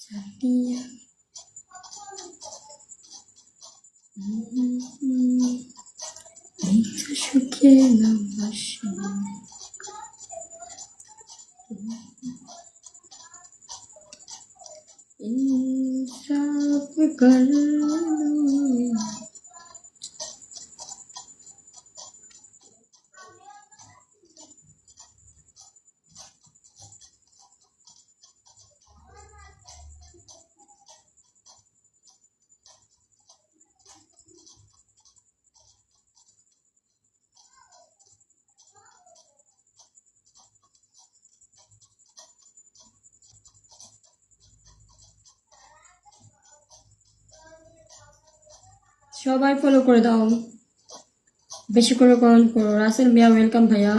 Sadia. Itu suke namashi. Insaf kallu. সবাই follow করে দাও, বেশি করে কমেন্ট করো। রাসেল মিয়া ওয়েলকাম ভাইয়া।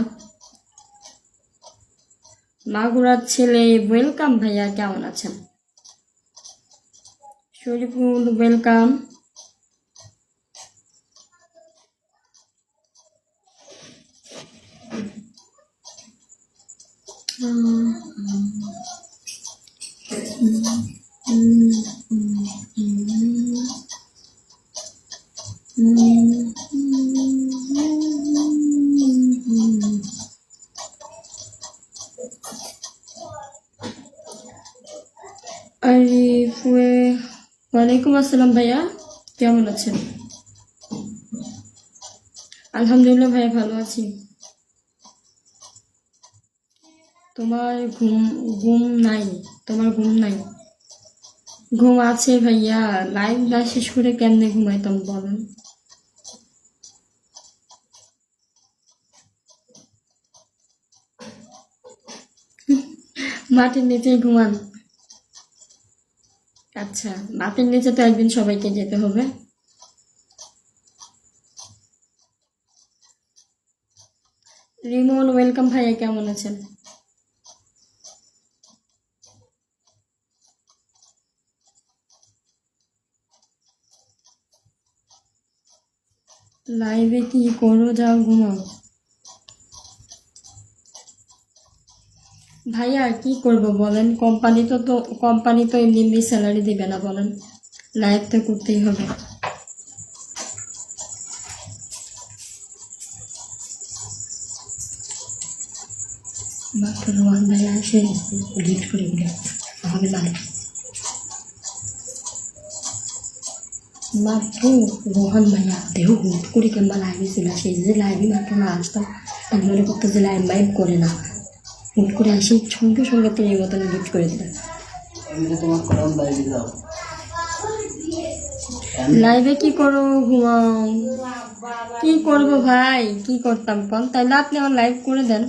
মাগুরার ছেলে ওয়েলকাম ভাইয়া, কেমন আছেন? শরীফুল ওয়েলকাম। ওয়ালাইকুম আসসালাম ভাইয়া, কেমন আছেন? আলহামদুলিল্লাহ ভাইয়া, ভালো আছি। তোমার ঘুম নাই? তোমার ঘুম নাই? ঘুম আছে ভাইয়া, লাইভ না শেষ করে কেমনে ঘুমাইতাম বলেন? মাটির নিচেই ঘুমান? আচ্ছা, মাটির নিচে তো একদিন সবাইকে যেতে হবে। রিমন ওয়েলকাম ভাইয়া, কেমন আছেন? লাইভে কি করো, যাও ঘুমাও। ভাইয়া কি করব বলেন, কোম্পানি তো এমনি স্যালারি দিবে না বলেন, লাইভ তো করতেই হবে। মাত্র রোহান ভাইয়া এসে ডিলিট করে দিল, হবে না। মাত্র রোহান ভাইয়া দেহ হুট করে কিংবা লাইভে চলে আসে, যে লাইভে মাত্র না আসতাম আমি মনে করতো যে লাইভ করে না, হুট করে আসি সঙ্গে সঙ্গে তিনি মতন ডিলিট করে দিলেন। লাইভে কি করো, ঘুমাও। কি করবো ভাই, কি করতাম কোন, তাইলে আপনি আমার লাইভ করে দেন।